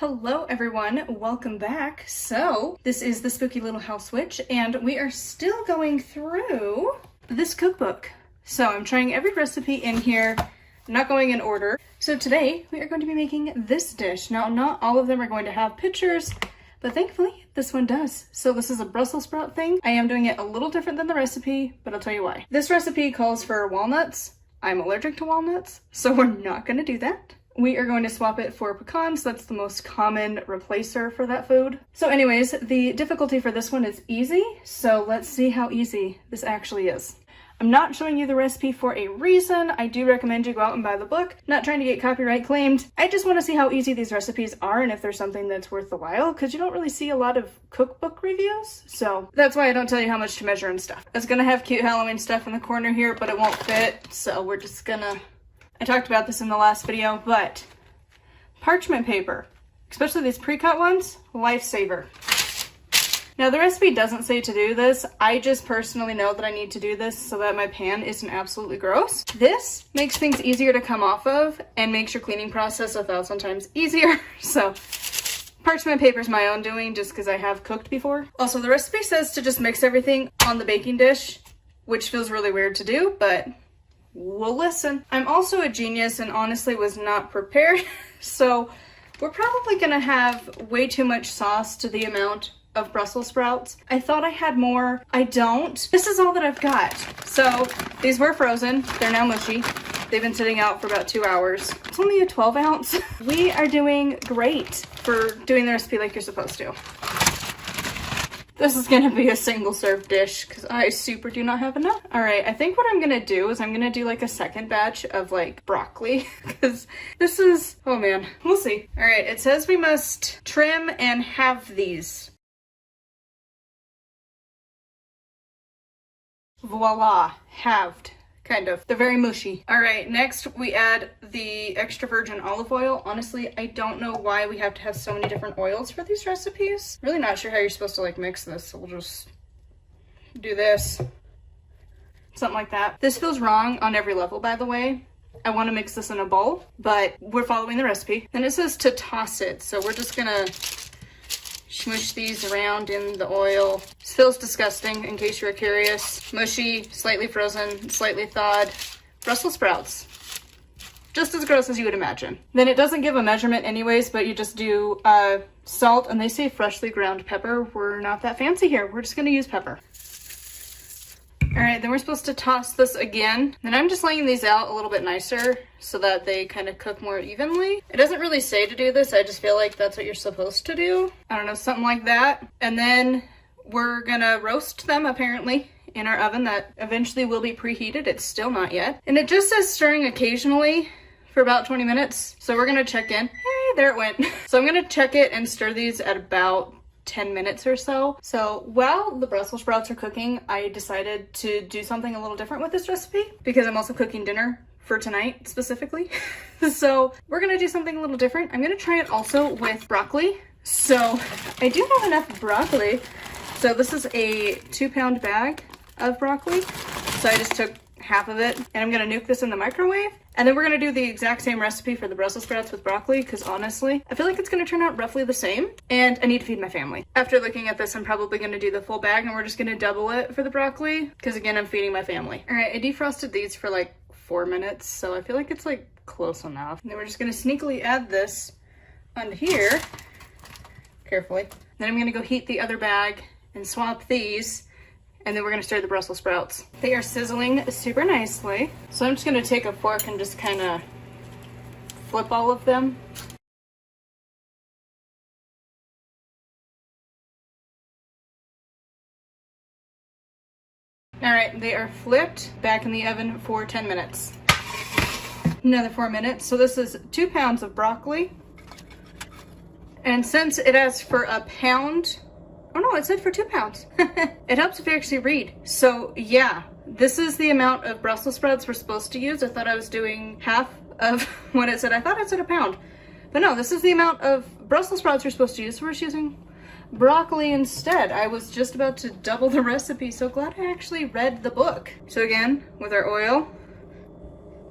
Hello everyone, welcome back. So this is the Spooky Little House Witch and we are still going through this cookbook. So I'm trying every recipe in here, not going in order. So today we are going to be making this dish. Now not all of them are going to have pictures, but thankfully this one does. So this is a Brussels sprout thing. I am doing it a little different than the recipe, but I'll tell you why. This recipe calls for walnuts. I'm allergic to walnuts, so we're not going to do that. We are going to swap it for pecans. That's the most common replacer for that food. So anyways, the difficulty for this one is easy. So let's see how easy this actually is. I'm not showing you the recipe for a reason. I do recommend you go out and buy the book. Not trying to get copyright claimed. I just want to see how easy these recipes are and if there's something that's worth the while, because you don't really see a lot of cookbook reviews. So that's why I don't tell you how much to measure and stuff. It's gonna have cute Halloween stuff in the corner here, but it won't fit. So we're just gonna, I talked about this in the last video, but parchment paper, especially these pre-cut ones, lifesaver. Now the recipe doesn't say to do this. I just personally know that I need to do this so that my pan isn't absolutely gross. This makes things easier to come off of and makes your cleaning process 1,000 times easier. So parchment paper is my own doing just because I have cooked before. Also, the recipe says to just mix everything on the baking dish, which feels really weird to do, but we'll listen. I'm also a genius and honestly was not prepared. So we're probably gonna have way too much sauce to the amount of Brussels sprouts. I thought I had more. I don't. This is all that I've got. So these were frozen. They're now mushy. They've been sitting out for about 2 hours. It's only a 12 ounce. We are doing great for doing the recipe like you're supposed to. This is gonna be a single serve dish because I super do not have enough. All right, I think what I'm gonna do is I'm gonna do like a second batch of like broccoli because this is, oh man, we'll see. All right, it says we must trim and halve these. Voila, halved, kind of. They're very mushy. All right, next we add the extra virgin olive oil. Honestly, I don't know why we have to have so many different oils for these recipes. Really not sure how you're supposed to like mix this, so we'll just do this. Something like that. This feels wrong on every level, by the way. I want to mix this in a bowl, but we're following the recipe. Then it says to toss it, so we're just gonna smush these around in the oil. This feels disgusting, in case you were curious. Mushy, slightly frozen, slightly thawed Brussels sprouts. Just as gross as you would imagine. Then it doesn't give a measurement anyways, but you just do salt, and they say freshly ground pepper. We're not that fancy here. We're just gonna use pepper. All right, then we're supposed to toss this again. Then I'm just laying these out a little bit nicer so that they kind of cook more evenly. It doesn't really say to do this. I just feel like that's what you're supposed to do. I don't know, something like that. And then we're gonna roast them apparently in our oven that eventually will be preheated. It's still not yet. And it just says stirring occasionally for about 20 minutes. So we're gonna check in. Hey, there it went. So I'm gonna check it and stir these at about 10 minutes or so. So while the Brussels sprouts are cooking, I decided to do something a little different with this recipe because I'm also cooking dinner for tonight specifically. So we're gonna do something a little different. I'm gonna try it also with broccoli. So I do have enough broccoli. So this is a 2-pound bag of broccoli. So I just took half of it and I'm gonna nuke this in the microwave. And then we're gonna do the exact same recipe for the Brussels sprouts with broccoli because honestly, I feel like it's gonna turn out roughly the same and I need to feed my family. After looking at this, I'm probably gonna do the full bag and we're just gonna double it for the broccoli because again, I'm feeding my family. All right, I defrosted these for like 4 minutes, so I feel like it's like close enough. And then we're just gonna sneakily add this on here, carefully. Then I'm gonna go heat the other bag and swap these. And then we're gonna stir the Brussels sprouts. They are sizzling super nicely. So I'm just gonna take a fork and just kind of flip all of them. All right, they are flipped, back in the oven for 10 minutes. Another 4 minutes. So this is 2 pounds of broccoli. And since it asks for a pound, oh no, it said for 2 pounds. It helps if you actually read. So yeah, this is the amount of Brussels sprouts we're supposed to use. I thought I was doing half of what it said. I thought it said a pound. But no, this is the amount of Brussels sprouts you're supposed to use. So we're just using broccoli instead. I was just about to double the recipe, so glad I actually read the book. So again, with our oil,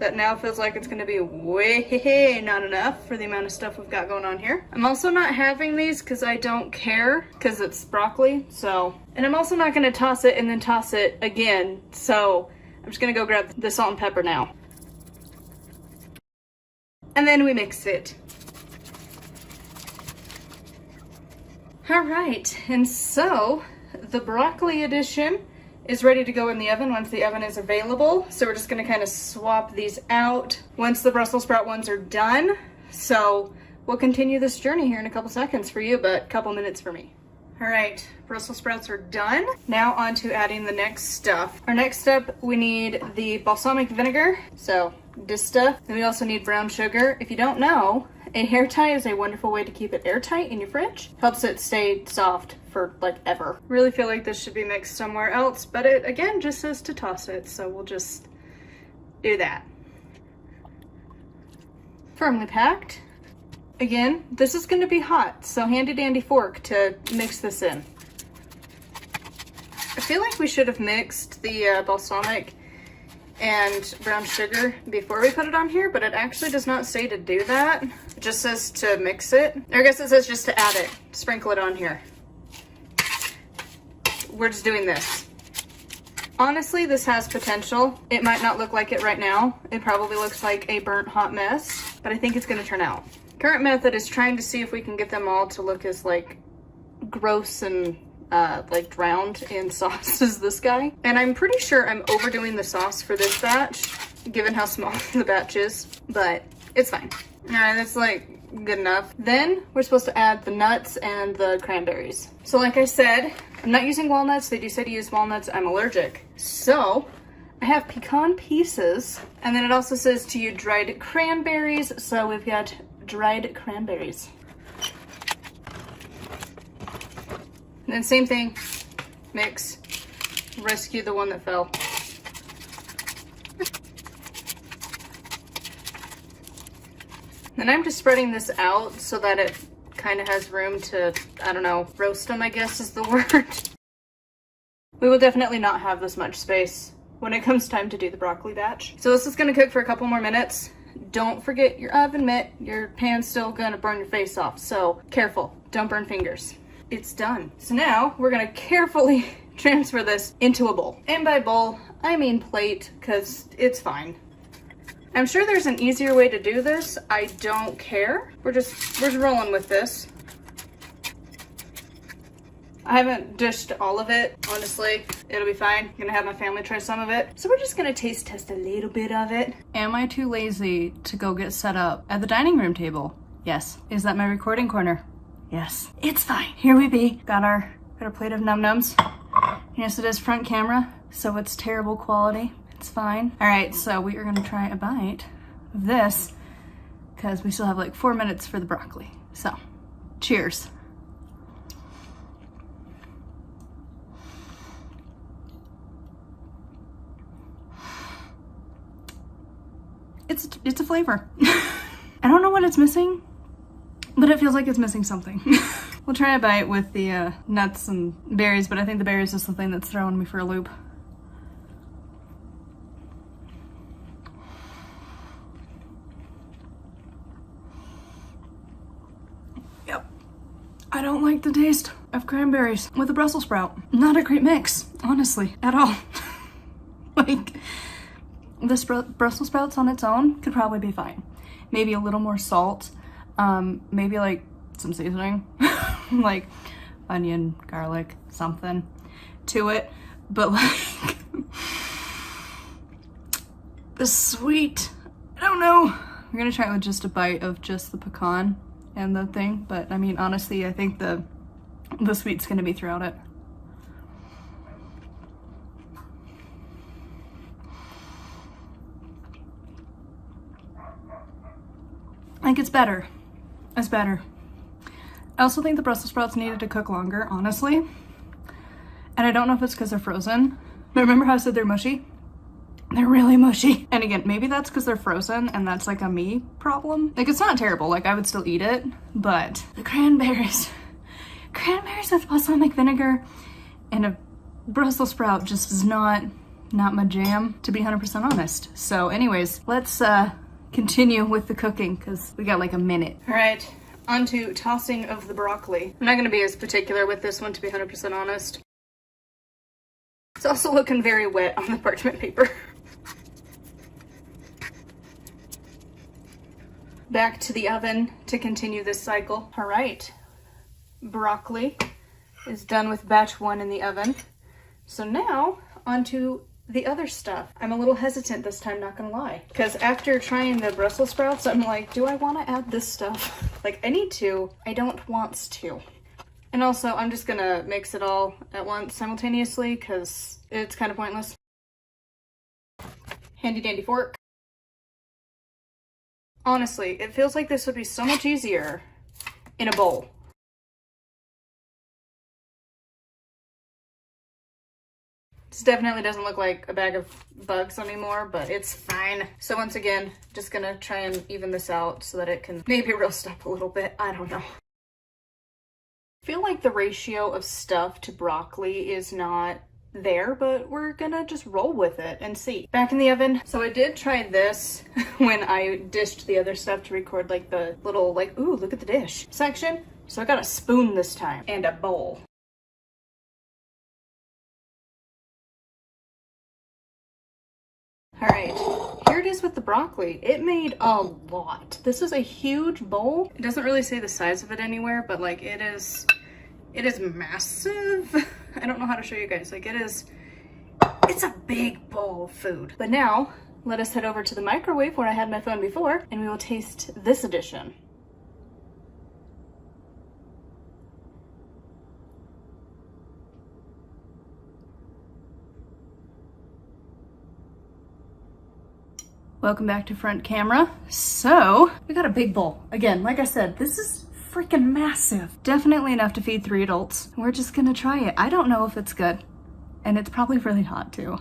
that now feels like it's gonna be way not enough for the amount of stuff we've got going on here. I'm also not having these because I don't care, because it's broccoli, so. And I'm also not gonna toss it and then toss it again, so I'm just gonna go grab the salt and pepper now. And then we mix it. All right, and so the broccoli edition is ready to go in the oven once the oven is available. So we're just gonna kind of swap these out once the Brussels sprout ones are done. So we'll continue this journey here in a couple seconds for you, but a couple minutes for me. All right, Brussels sprouts are done. Now on to adding the next stuff. Our next step, we need the balsamic vinegar, so this stuff. Then we also need brown sugar. If you don't know, a hair tie is a wonderful way to keep it airtight in your fridge. Helps it stay soft for like ever. Really feel like this should be mixed somewhere else, but it again just says to toss it, so we'll just do that. Firmly packed. Again, this is going to be hot, so handy dandy fork to mix this in. I feel like we should have mixed the balsamic and brown sugar before we put it on here, but it actually does not say to do that. It just says to mix it. Or I guess it says just to add it, sprinkle it on here. We're just doing this. Honestly, this has potential. It might not look like it right now. It probably looks like a burnt hot mess, but I think it's gonna turn out. Current method is trying to see if we can get them all to look as like gross and like drowned in sauce as this guy. And I'm pretty sure I'm overdoing the sauce for this batch, given how small the batch is, but it's fine. All right, that's like good enough. Then we're supposed to add the nuts and the cranberries. So like I said, I'm not using walnuts. They do say to use walnuts. I'm allergic. So I have pecan pieces, and then it also says to use dried cranberries. So we've got dried cranberries. And then same thing, mix, rescue the one that fell. Then I'm just spreading this out so that it kind of has room to, I don't know, roast them, I guess is the word. We will definitely not have this much space when it comes time to do the broccoli batch. So this is gonna cook for a couple more minutes. Don't forget your oven mitt. Your pan's still gonna burn your face off, so careful, don't burn fingers. It's done. So now we're gonna carefully transfer this into a bowl. And by bowl, I mean plate, because it's fine. I'm sure there's an easier way to do this. I don't care. We're just rolling with this. I haven't dished all of it. Honestly, it'll be fine. I'm gonna have my family try some of it. So we're just gonna taste test a little bit of it. Am I too lazy to go get set up at the dining room table? Yes. Is that my recording corner? Yes. It's fine. Here we be. Got our plate of num-nums. Yes, it is front camera, so it's terrible quality. It's fine. All right, so we are gonna try a bite of this because we still have like 4 minutes for the broccoli. So, cheers. It's a flavor. I don't know what it's missing, but it feels like it's missing something. We'll try a bite with the nuts and berries, but I think the berries is the thing that's throwing me for a loop. Yep. I don't like the taste of cranberries with a Brussels sprout. Not a great mix, honestly, at all. Like, this Brussels sprouts on its own could probably be fine. Maybe a little more salt, maybe like some seasoning, like onion, garlic, something to it. But like the sweet, I don't know. We're gonna try it with just a bite of just the pecan and the thing. But I mean, honestly, I think the sweet's gonna be throughout it. I think it's better. It's better. I also think the Brussels sprouts needed to cook longer, honestly. And I don't know if it's because they're frozen. But remember how I said they're mushy? They're really mushy. And again, maybe that's because they're frozen and that's like a me problem. Like, it's not terrible. Like, I would still eat it. But the cranberries with balsamic vinegar and a Brussels sprout just does not not my jam, to be 100% honest. So anyways, let's continue with the cooking because we got like a minute. All right, on to tossing of the broccoli. I'm not gonna be as particular with this one, to be 100% honest. It's also looking very wet on the parchment paper. Back to the oven to continue this cycle. All right, broccoli is done with batch 1 in the oven. So now onto the other stuff. I'm a little hesitant this time, not gonna lie, because after trying the Brussels sprouts, I'm like, do I want to add this stuff? Like, I need to, I don't want to. And also, I'm just gonna mix it all at once simultaneously because it's kind of pointless. Handy dandy fork. Honestly, it feels like this would be so much easier in a bowl. This definitely doesn't look like a bag of bugs anymore, but it's fine. So once again, just gonna try and even this out so that it can maybe roast up a little bit. I don't know. I feel like the ratio of stuff to broccoli is not there, but we're gonna just roll with it and see. Back in the oven. So I did try this when I dished the other stuff to record like the little like, ooh, look at the dish section. So I got a spoon this time and a bowl. All right, here it is with the broccoli. It made a lot. This is a huge bowl. It doesn't really say the size of it anywhere, but like it is massive. I don't know how to show you guys. Like it's a big bowl of food. But now let us head over to the microwave where I had my phone before and we will taste this edition. Welcome back to front camera. So we got a big bowl. Again, like I said, this is freaking massive. Definitely enough to feed 3 adults. We're just gonna try it. I don't know if it's good. And it's probably really hot too.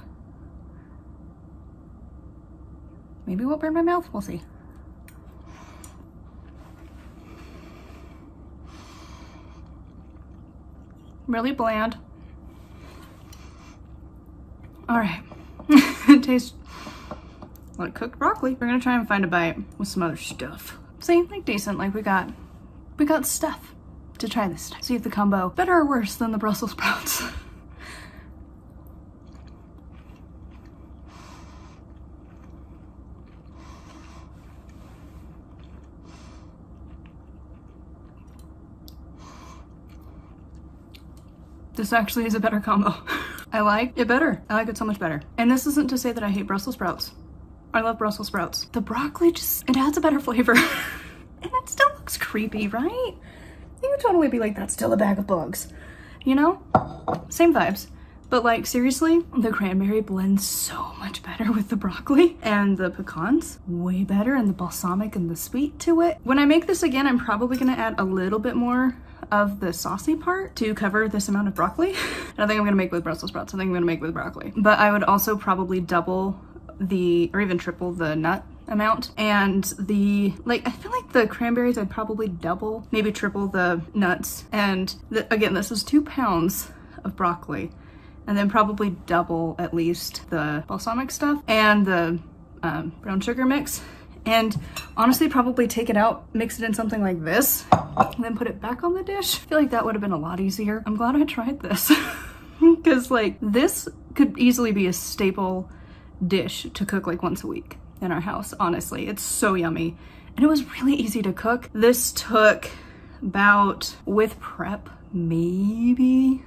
Maybe it won't burn my mouth, we'll see. Really bland. All right, it tastes like cooked broccoli. We're gonna try and find a bite with some other stuff. See, like decent, like we got stuff to try this time. See if the combo better or worse than the Brussels sprouts. This actually is a better combo. I like it better. I like it so much better. And this isn't to say that I hate Brussels sprouts. I love Brussels sprouts. The broccoli it adds a better flavor. And it still looks creepy, right? You would totally be like, that's still a bag of bugs. You know? Same vibes. But like, seriously, the cranberry blends so much better with the broccoli. And the pecans, way better. And the balsamic and the sweet to it. When I make this again, I'm probably gonna add a little bit more of the saucy part to cover this amount of broccoli. I don't think I'm gonna make with Brussels sprouts. I think I'm gonna make with broccoli. But I would also probably double or even triple the nut amount, and I feel like the cranberries I'd probably double, maybe triple the nuts, and again, this is 2 pounds of broccoli, and then probably double at least the balsamic stuff and the brown sugar mix, and honestly probably take it out, mix it in something like this, and then put it back on the dish. I feel like that would have been a lot easier. I'm glad I tried this because like this could easily be a staple dish to cook like once a week in our house. Honestly, it's so yummy and it was really easy to cook. This took about, with prep, maybe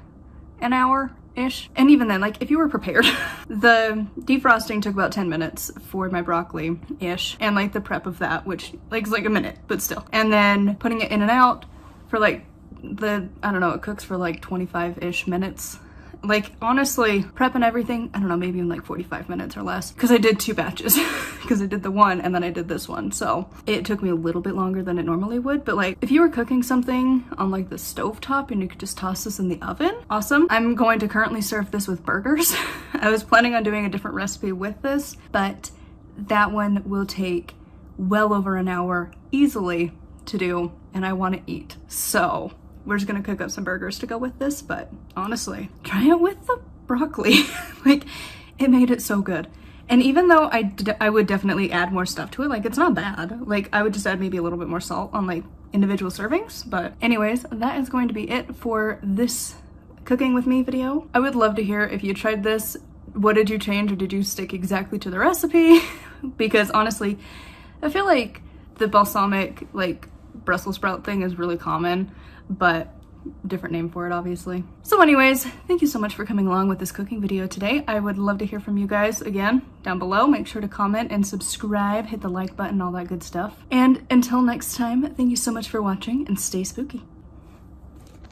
an hour-ish, and even then, like if you were prepared. The defrosting took about 10 minutes for my broccoli-ish, and like the prep of that, which like is like a minute, but still, and then putting it in and out for like I don't know, it cooks for like 25-ish minutes. Like, honestly, prep and everything, I don't know, maybe in like 45 minutes or less. Because I did 2 batches. Because I did the one and then I did this one. So it took me a little bit longer than it normally would. But like, if you were cooking something on like the stovetop and you could just toss this in the oven, awesome. I'm going to currently serve this with burgers. I was planning on doing a different recipe with this, but that one will take well over an hour easily to do. And I want to eat. So we're just gonna cook up some burgers to go with this, but honestly, try it with the broccoli. Like, it made it so good. And even though I would definitely add more stuff to it, like it's not bad. Like I would just add maybe a little bit more salt on like individual servings. But anyways, that is going to be it for this cooking with me video. I would love to hear if you tried this, what did you change, or did you stick exactly to the recipe? Because honestly, I feel like the balsamic like Brussels sprout thing is really common, but different name for it obviously. So anyways, thank you so much for coming along with this cooking video today. I would love to hear from you guys again down below. Make sure to comment and subscribe, hit the like button, all that good stuff. And until next time, thank you so much for watching and stay spooky.